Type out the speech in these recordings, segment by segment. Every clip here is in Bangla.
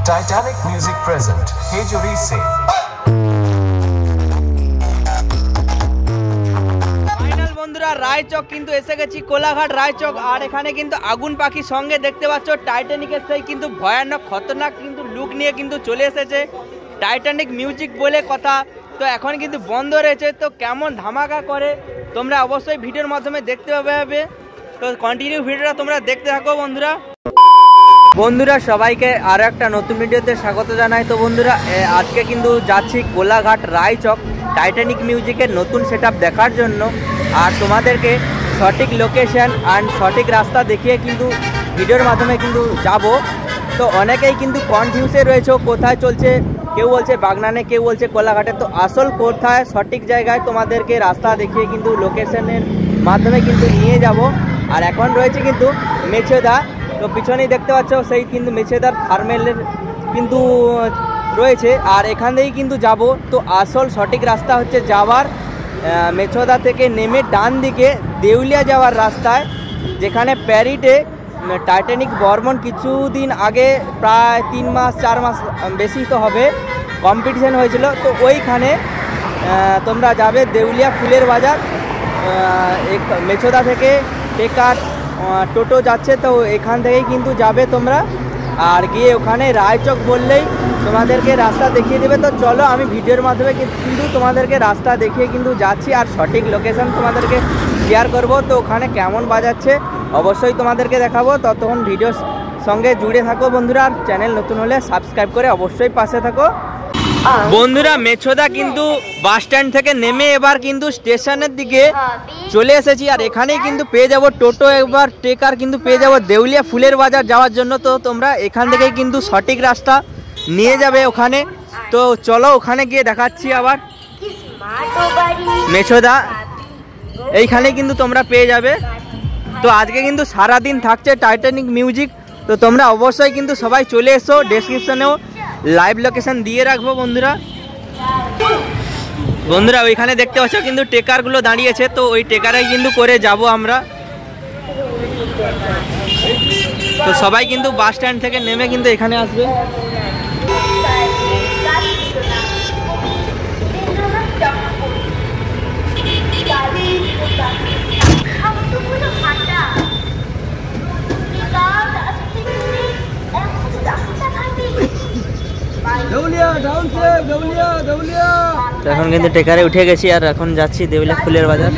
Titanic Music present Hejuri Se. বন্ধুরা রায়চক কিন্তু এসে গেছি, কোলাঘাট রায়চক। আর এখানে কিন্তু আগুন পাখির সঙ্গে দেখতে পাচ্ছ টাইটানিকের সেই কিন্তু ভয়ানক খতরনাক কিন্তু লুক নিয়ে কিন্তু চলে এসেছে। টাইটানিক মিউজিক বলে কথা, তো এখন কিন্তু বন্ধ রয়েছে। তো কেমন ধামাকা করে তোমরা অবশ্যই ভিডিওর মাধ্যমে দেখতে পাবে। তো কন্টিনিউ ভিডিওটা তোমরা দেখতে থাকো বন্ধুরা সবাইকে আরও একটা নতুন ভিডিওতে স্বাগত জানাই। তো বন্ধুরা আজকে কিন্তু যাচ্ছি কোলাঘাট রায়চক টাইটানিক মিউজিকের নতুন সেটআপ দেখার জন্য। আর তোমাদেরকে সঠিক লোকেশন অ্যান্ড সঠিক রাস্তা দেখিয়ে কিন্তু ভিডিওর মাধ্যমে কিন্তু যাব। তো অনেকেই কিন্তু কনফিউজে রয়েছে কোথায় চলছে, কেউ বলছে বাগনানে, কেউ বলছে কোলাঘাটে। তো আসল কোথায় সঠিক জায়গায় তোমাদেরকে রাস্তা দেখিয়ে কিন্তু লোকেশনের মাধ্যমে কিন্তু নিয়ে যাব। আর এখন রয়েছে কিন্তু মেছেদা, তো পিছনেই দেখতে পাচ্ছ সেই কিন্তু মেছেদার থার্মেলের কিন্তু রয়েছে। আর এখান থেকেই কিন্তু যাব। তো আসল সঠিক রাস্তা হচ্ছে যাওয়ার মেছেদা থেকে নেমে ডান দিকে দেউলিয়া যাওয়ার রাস্তায়, যেখানে প্যারিটে টাইটানিক বর্মন কিছুদিন আগে প্রায় 3 মাস 4 মাস বেশি তো হবে কম্পিটিশন হয়েছিল। তো ওইখানে তোমরা যাবে দেউলিয়া ফুলের বাজার। মেছেদা থেকে টেকার টোটো যাচ্ছে, তো এখান থেকেই কিন্তু যাবে তোমরা। আর গিয়ে ওখানে রায়চক বললেই তোমাদেরকে রাস্তা দেখিয়ে দেবে। তো চলো আমি ভিডিওর মাধ্যমে কিন্তু তোমাদেরকে রাস্তা দেখিয়ে কিন্তু যাচ্ছি, আর সঠিক লোকেশন তোমাদেরকে শেয়ার করব। তো ওখানে কেমন বাজাচ্ছে অবশ্যই তোমাদেরকে দেখাবো। ততক্ষণ ভিডিওর সঙ্গে জুড়ে থাকো বন্ধুরা। আর চ্যানেল নতুন হলে সাবস্ক্রাইব করে অবশ্যই পাশে থাকো বন্ধুরা। মেছেদা কিন্তু বাস স্ট্যান্ড থেকে নেমে এবার কিন্তু স্টেশনের দিকে চলে এসেছি। আর এখানেই কিন্তু পেয়ে যাব টোটো, একবার টেকার কিন্তু পেয়ে যাব দেউলিয়া ফুলের বাজার যাওয়ার জন্য। তো তোমরা এখান থেকেই কিন্তু সঠিক রাস্তা নিয়ে যাবে ওখানে। তো চলো ওখানে গিয়ে দেখাচ্ছি আবার। মেছেদা এইখানে কিন্তু তোমরা পেয়ে যাবে। তো আজকে কিন্তু সারাদিন থাকছে টাইটানিক মিউজিক। তো তোমরা অবশ্যই কিন্তু সবাই চলে এসো। ডেসক্রিপশনেও লাইভ লোকেশন দিয়ে রাখবো বন্ধুরা ওইখানে দেখতে পাচ্ছ কিন্তু টেকারগুলো দাঁড়িয়েছে। তো ওই টেকারে কিন্তু করে যাব আমরা। তো সবাই কিন্তু বাস স্ট্যান্ড থেকে নেমে কিন্তু এখানে আসবে। এখন কিন্তু টেকারে উঠে গেছি, আর এখন যাচ্ছি দেউলিয়া ফুলের বাজার।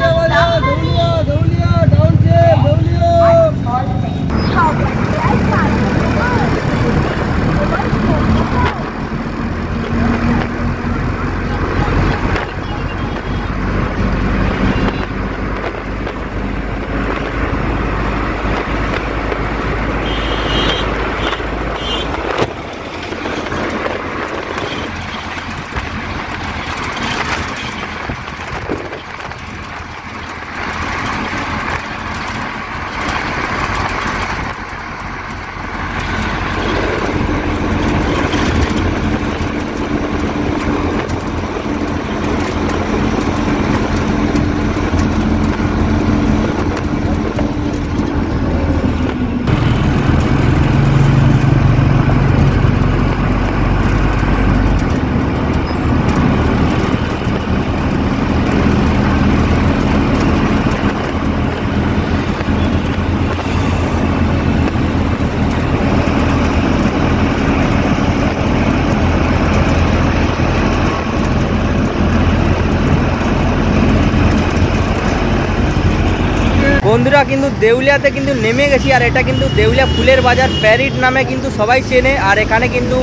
বন্ধুরা কিন্তু দেউলিয়াতে কিন্তু নেমে গেছি। আর এটা কিন্তু দেউলিয়া ফুলের বাজার প্যারিট নামে কিন্তু সবাই চেনে। আর এখানে কিন্তু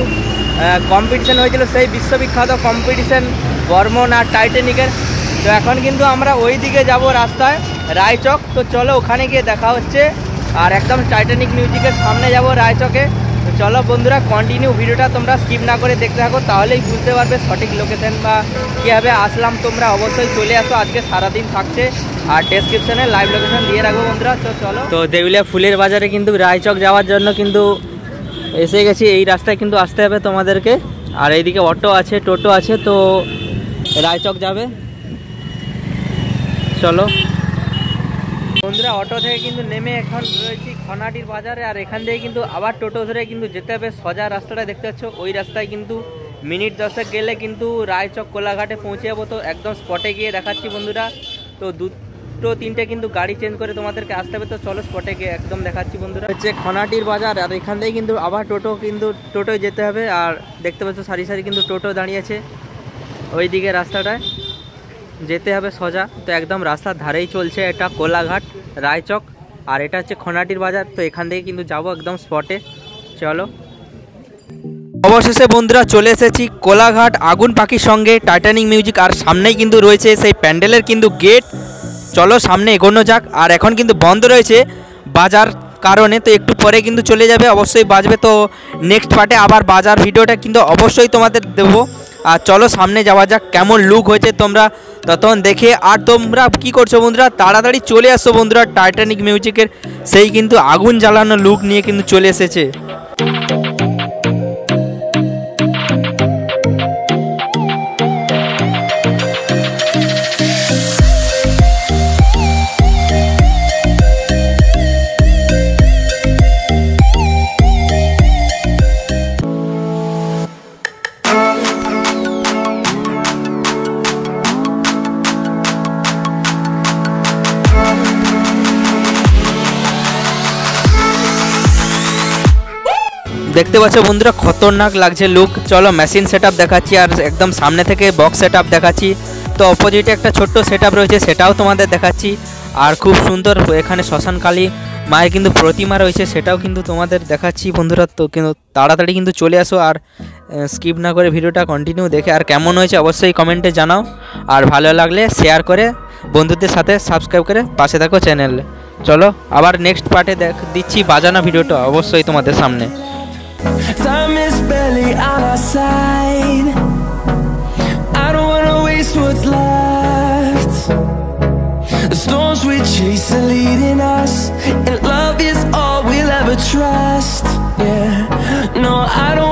কম্পিটিশন হয়েছিল, সেই বিশ্ববিখ্যাত কম্পিটিশন বর্মন আর টাইটানিকের। তো এখন কিন্তু আমরা ওই দিকে যাব রাস্তায় রায়চক। তো চলো ওখানে গিয়ে দেখা হচ্ছে। আর একদম টাইটানিক মিউজিকের সামনে যাব রায়চকে। তো চলো বন্ধুরা কন্টিনিউ ভিডিওটা তোমরা স্কিপ না করে দেখতে থাকো, তাহলেই বুঝতে পারবে সঠিক লোকেশন বা কীভাবে আসলাম। তোমরা অবশ্যই চলে আসো, আজকে সারাদিন থাকছে। আর ডেসক্রিপশনে লাইভ লোকেশন দিয়ে রাখবো বন্ধুরা। তো চলো। তো দেউলিয়া ফুলের বাজারে কিন্তু রায়চক যাওয়ার জন্য কিন্তু এসে গেছি। এই রাস্তায় কিন্তু আসতে হবে তোমাদেরকে। আর এইদিকে অটো আছে, টোটো আছে, তো রায়চক যাবে। চলো বন্ধুরা অটো থেকে কিন্তু নেমে এখন রয়েছি খনাটির বাজারে। আর এখান থেকে কিন্তু আবার টোটো ধরে কিন্তু যেতে হবে সোজা রাস্তাটা দেখতে পাচ্ছ, ওই রাস্তায় কিন্তু মিনিট 10 গেলে কিন্তু রায়চক কোলাঘাটে পৌঁছে যাবো। তো একদম স্পটে গিয়ে দেখাচ্ছি বন্ধুরা। তো 2-3টে কিন্তু গাড়ি চেঞ্জ করে তোমাদেরকে আসতে হবে। তো চলো স্পটে গিয়ে একদম দেখাচ্ছি বন্ধুরা। হচ্ছে খনাটির বাজার, আর এখান থেকে কিন্তু আবার টোটোয় যেতে হবে। আর দেখতে পাচ্ছ সারি সারি কিন্তু টোটো দাঁড়িয়েছে, ওই দিকে রাস্তাটায় যেতে হবে সোজা। তো একদম রাস্তার ধারেই চলছে এটা কোলাঘাট রায়চক, আর এটা হচ্ছে খনাটির বাজার। তো এখান থেকে কিন্তু যাবো একদম স্পটে, চলো। অবশেষে বন্ধুরা চলে এসেছি কোলাঘাট আগুন পাখির সঙ্গে টাইটানিক মিউজিক, আর সামনেই কিন্তু রয়েছে সেই প্যান্ডেলের কিন্তু গেট। চলো সামনে এগোনো যাক। আর এখন কিন্তু বন্ধ রয়েছে বাজার কারণে, তো একটু পরে কিন্তু চলে যাবে, অবশ্যই বাজবে। তো নেক্সট পার্টে আবার বাজার ভিডিওটা কিন্তু অবশ্যই তোমাদের দেবো। আর চলো সামনে যাওয়া যাক, কেমন লুক হয়েছে তোমরা ততক্ষণ দেখে। আর তোমরা কি করছো বন্ধুরা, তাড়াতাড়ি চলে আসছো বন্ধুরা, টাইটানিক মিউজিকের সেই কিন্তু আগুন জ্বালানো লুক নিয়ে কিন্তু চলে এসেছে। দেখতে পাচ্ছ বন্ধুরা খতরনাক লাগছে লুক। চলো মেশিন সেটআপ দেখাচ্ছি, আর একদম সামনে থেকে বক্স সেটআপ দেখাচ্ছি। তো অপোজিটে একটা ছোট্ট সেটআপ রয়েছে, সেটাও তোমাদের দেখাচ্ছি। আর খুব সুন্দর এখানে শ্মশানকালী মায়ের কিন্তু প্রতিমা রয়েছে, সেটাও কিন্তু তোমাদের দেখাচ্ছি বন্ধুরা। তো কিন্তু তাড়াতাড়ি কিন্তু চলে আসো, আর স্কিপ না করে ভিডিওটা কন্টিনিউ দেখে। আর কেমন হয়েছে অবশ্যই কমেন্টে জানাও, আর ভালো লাগলে শেয়ার করে বন্ধুদের সাথে সাবস্ক্রাইব করে পাশে থাকো চ্যানেলে। চলো আবার নেক্সট পার্টে দিচ্ছি বাজানো ভিডিওটা অবশ্যই তোমাদের সামনে। Time is barely on our side. I don't wanna waste what's left. The storms we chase are leading us, and love is all we'll ever trust. Yeah, no, I don't